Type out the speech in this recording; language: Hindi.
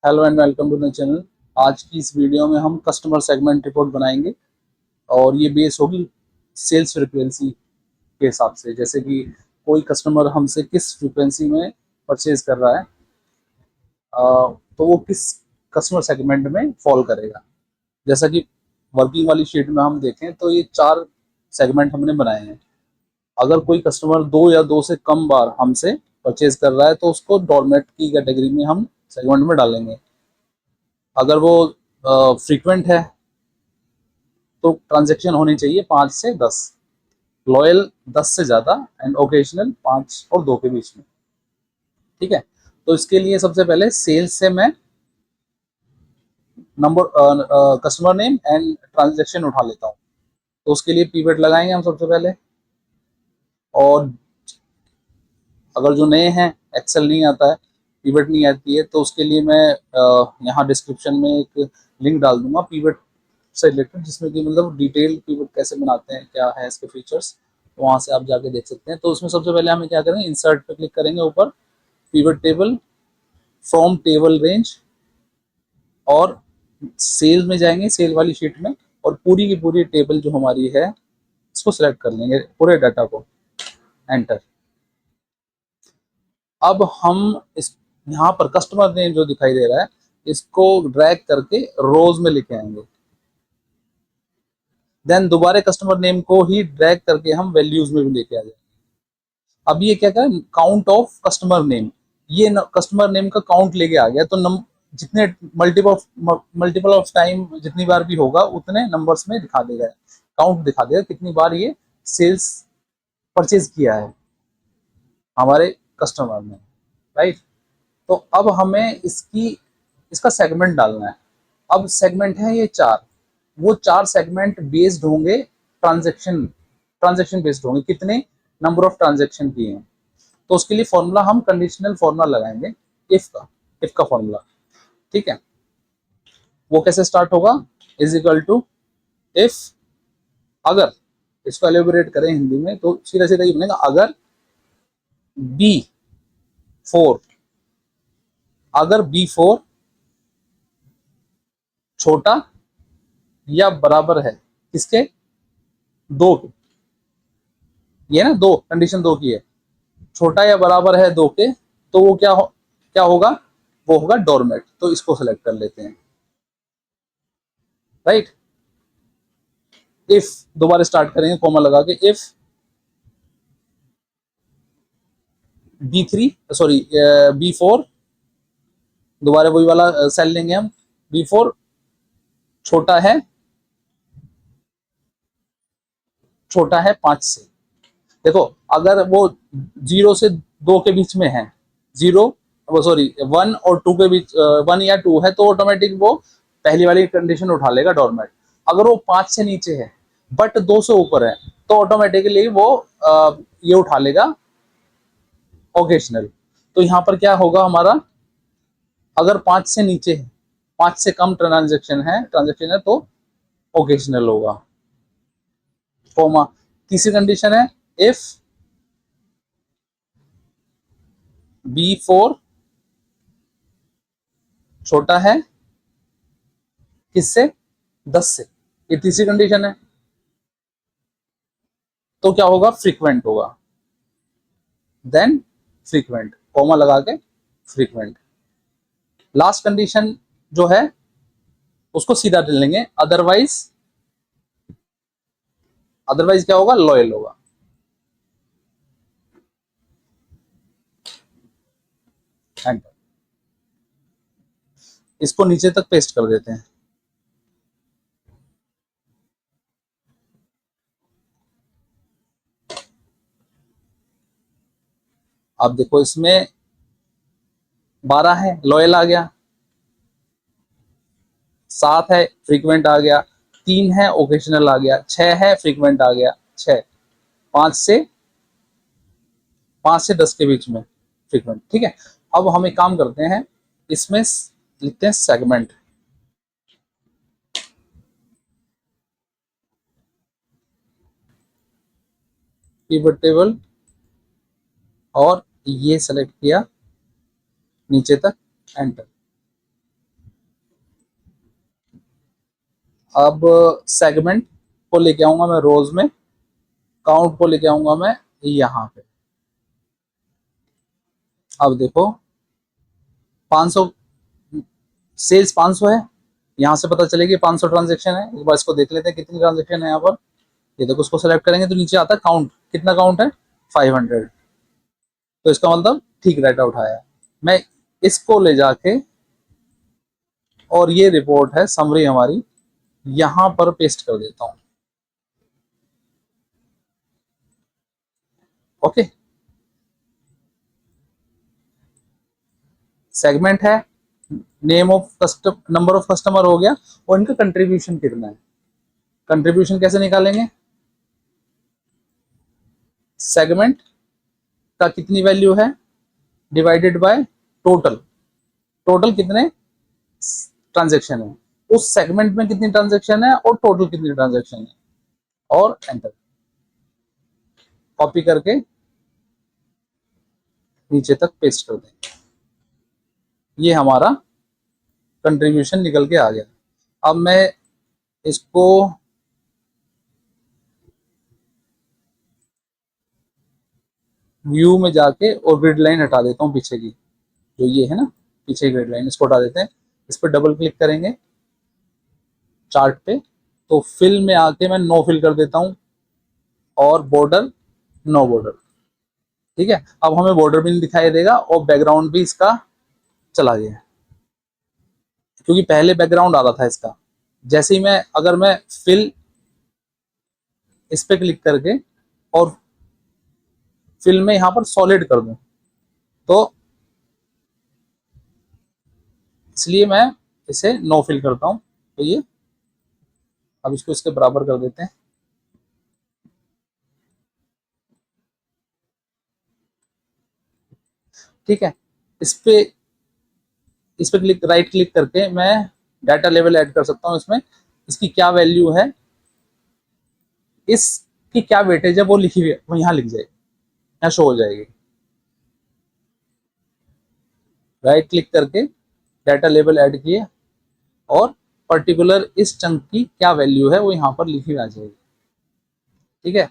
Hello and welcome to the channel. आज की इस वीडियो में हम कस्टमर सेगमेंट रिपोर्ट बनाएंगे और ये बेस होगी सेल्स फ्रीक्वेंसी के हिसाब से। जैसे कि कोई कस्टमर हमसे किस फ्रीक्वेंसी में परचेज कर रहा है, तो वो किस कस्टमर सेगमेंट में फॉल करेगा। जैसा कि वर्किंग वाली शीट में हम देखें तो ये 4 सेगमेंट हमने बनाए हैं। अगर कोई कस्टमर 2 या 2 से कम बार हमसे परचेज कर रहा है तो उसको डोरमेट की कैटेगरी में हम सेगमेंट में डालेंगे। अगर वो फ्रीक्वेंट है तो ट्रांजेक्शन होनी चाहिए 5 से 10, लॉयल 10 से ज़्यादा एंड ओकेजनल 5 और 2 के बीच में। ठीक है, तो इसके लिए सबसे पहले सेल्स से मैं number customer name and transaction उठा लेता हूँ। तो उसके लिए पीवट लगाएंगे हम सबसे पहले। और अगर जो नए हैं, एक्सेल नहीं आता है, पीवट नहीं आती है, तो उसके लिए मैं यहाँ डिस्क्रिप्शन में एक लिंक डाल दूंगा पीवट से रिलेटेड, जिसमें कि मतलब डिटेल पीवट कैसे बनाते हैं, क्या है इसके फीचर्स, तो वहाँ से आप जाके देख सकते हैं। तो उसमें सबसे पहले हमें क्या करेंगे, इंसर्ट पे क्लिक करेंगे, ऊपर pivot table, from table range, और सेल में जाएंगे, सेल वाली शीट में, और पूरी की पूरी टेबल जो हमारी है इसको सिलेक्ट कर लेंगे, पूरे डाटा को, एंटर। अब हम इस यहाँ पर कस्टमर नेम जो दिखाई दे रहा है इसको ड्रैग करके रोज में लेके आएंगे। देन दोबारा कस्टमर नेम को ही ड्रैग करके हम वैल्यूज में भी लेके आ जाएंगे। अब ये क्या करें, काउंट ऑफ कस्टमर नेम, ये कस्टमर नेम का काउंट लेके आ गया, तो जितने मल्टीपल ऑफ टाइम जितनी बार भी होगा उतने नंबर्स में दिखा देगा, काउंट दिखा देगा कितनी बार ये सेल्स परचेज किया है हमारे कस्टमर ने। राइट, तो अब हमें इसका सेगमेंट डालना है। अब सेगमेंट है ये 4, वो 4 सेगमेंट बेस्ड होंगे ट्रांजेक्शन, ट्रांजेक्शन बेस्ड होंगे, कितने नंबर ऑफ ट्रांजेक्शन किए हैं। तो उसके लिए फॉर्मूला हम कंडीशनल फॉर्मूला लगाएंगे, इफ का फॉर्मूला। ठीक है, वो कैसे स्टार्ट होगा, इज इक्वल टू इफ, अगर, इसको एलिबोरेट करें हिंदी में तो सीधा सीधा ये बनेगा, अगर B4, अगर B4 छोटा या बराबर है किसके, 2 के, ये ना 2, कंडीशन 2 की है, छोटा या बराबर है 2 के, तो वो क्या होगा, वो होगा डोरमेट। तो इसको सेलेक्ट कर लेते हैं। राइट, इफ, दोबारा स्टार्ट करेंगे कोमा लगा के, इफ B3, सॉरी B4, दोबारा वही वाला सेल लेंगे हम, B4 छोटा है, 5 से। देखो, अगर वो 0 से 2 के बीच में है, जीरो, वो सॉरी 1 और 2 के बीच, 1 या 2 है, तो ऑटोमेटिक वो पहली वाली कंडीशन उठा लेगा, डोरमेट। अगर वो 5 से नीचे है बट 2 से ऊपर है, तो ऑटोमेटिकली वो ये उठा लेगा, ओकेशनल। तो यहाँ पर क्या होगा हमारा, अगर 5 से नीचे है, 5 से कम ट्रांजेक्शन है तो ओकेशनल होगा, कोमा। तीसरी कंडीशन है, इफ B4 छोटा है किससे, 10 से, ये तीसरी कंडीशन है, तो क्या होगा, फ्रीक्वेंट होगा। देन फ्रीक्वेंट, कॉमा लगा के फ्रीक्वेंट। लास्ट कंडीशन जो है उसको सीधा ले लेंगे, अदरवाइज, अदरवाइज क्या होगा, लॉयल होगा। एंटर, इसको नीचे तक पेस्ट कर देते हैं। आप देखो, इसमें 12 है, लॉयल आ गया, 7 है, फ्रीक्वेंट आ गया, 3 है, ओकेशनल आ गया, 6 है, फ्रीक्वेंट आ गया, 6, 5 से 10 के बीच में फ्रीक्वेंट। ठीक है, अब हम एक काम करते हैं, इसमें लिखते हैं सेगमेंट, पिवट टेबल, और ये सेलेक्ट किया नीचे तक, एंटर। अब सेगमेंट को लेके आऊंगा मैं रोज में, काउंट को लेके आऊंगा मैं यहाँ पे। अब देखो 500 सेल्स 500 है, यहाँ से पता चलेगी 500 ट्रांजेक्शन है। एक बार इसको देख लेते हैं कितनी ट्रांजेक्शन है यहाँ पर। ये देखो उसको सेलेक्ट करेंगे तो नीचे आता है काउंट, कितना काउंट है 500। तो इसका मतलब ठीक डाटा उठाया। मैं इसको ले जाके और ये रिपोर्ट है समरी हमारी, यहां पर पेस्ट कर देता हूं। ओके, सेगमेंट है, name of customer, number of customer हो गया, और इनका कंट्रीब्यूशन कितना है। कंट्रीब्यूशन कैसे निकालेंगे, सेगमेंट का कितनी वैल्यू है डिवाइडेड बाय टोटल, टोटल कितने ट्रांजेक्शन है, उस सेगमेंट में कितनी ट्रांजेक्शन है और टोटल कितनी ट्रांजेक्शन है, और एंटर। कॉपी करके नीचे तक पेस्ट कर देंगे। ये हमारा कंट्रीब्यूशन निकल के आ गया। अब मैं इसको व्यू में जाके और ग्रिड लाइन हटा देता हूँ पीछे की, जो ये है ना पीछे की ग्रिड लाइन, इसको हटा देते हैं। इस पर डबल क्लिक करेंगे चार्ट पे, तो फिल में आके मैं नो फिल कर देता हूँ, और बॉर्डर नो बॉर्डर। ठीक है, अब हमें बॉर्डर भी नहीं दिखाई देगा और बैकग्राउंड भी इसका चला गया, क्योंकि पहले बैकग्राउंड आ रहा था इसका। जैसे ही मैं, अगर मैं फिल इस पे क्लिक करके और फिल में यहां पर सॉलिड कर दूं, तो इसलिए मैं इसे नो फिल करता हूं। तो ये अब इसको इसके बराबर कर देते हैं। ठीक है, इस पे इस पे क्लिक, राइट क्लिक करके मैं डाटा लेवल ऐड कर सकता हूं इसमें। इसकी क्या वैल्यू है, इसकी क्या वेटेज है, वो लिखी हुई है, वो यहाँ लिख जाएगी, यहाँ शो हो जाएगी। राइट क्लिक करके डाटा लेवल ऐड किए, और पर्टिकुलर इस चंक की क्या वैल्यू है वो यहाँ पर लिखी आ जाएगी। ठीक है,